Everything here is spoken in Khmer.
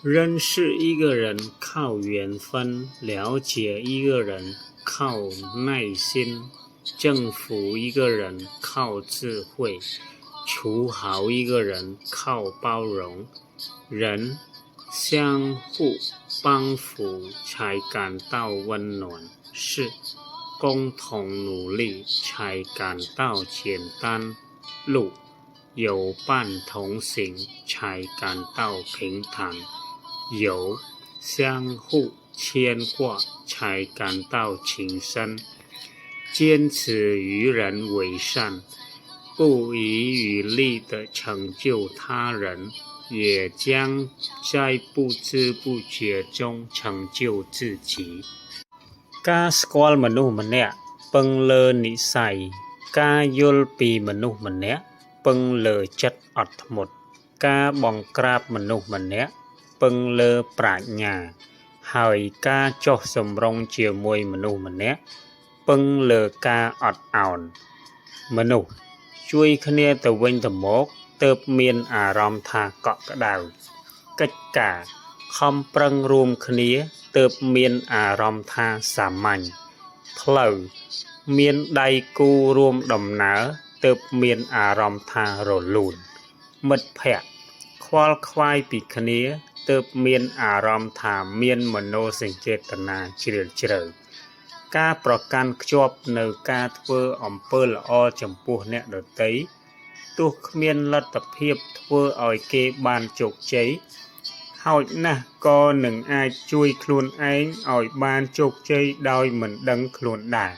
认识一个人靠缘分，了解一个人靠耐心，征服一个人靠智慧，处好一个人靠包容。人相互帮扶才感到温暖，是共同努力才感到简单，路有伴同行才感到平坦，有相互牵挂才感到情深。坚持与人为善，不遗余力地成就他人，也将在不知不觉中成就自己ការស្គាល់មនុស្សម្នាក់ពឹងលើនិស្ស័យការយល់ពីមនុស្សម្នាក់ពឹងលើចិត្តអត់ធ្មត់ការបង្ក្រាបមនុស្សម្នាក់ពឹងលើប្រាជ្ញាហើយការចុះសម្រុងជាមួយមនុស្សម្នាក់ពឹងលើការអត់ឱនមនុស្សជួយគ្នាទៅវិញទៅមកទើបមានអារម្មណ៍ថាកក់ក្ដៅកិច្ចការខំប្រឹងរួមគ្នាទើបមានអារម្មណ៍ថាសាមញ្ញផ្លូវមានដៃគូរួមដំណើរទើបមានអារម្មណ៍ថារលូនមិត្តភក្តិខ្វល់ខ្វាយពីគ្នាទើបមានអារម្មណ៍ថាមានមនោសញ្ចេតនាជ្រាលជ្រៅការប្រកាន់ខ្ជាប់នៅការធ្វើអំពើល្អចំពោះអ្នកដទៃទោះគ្មានលទ្ធភាពធ្វើឲ្យគេបានជោគជ័យហោចណាស់ក៏នឹងអាចជួយខ្លួនឯងឲ្យបានជោគជ័យដោយមិនដឹងខ្លួនដែរ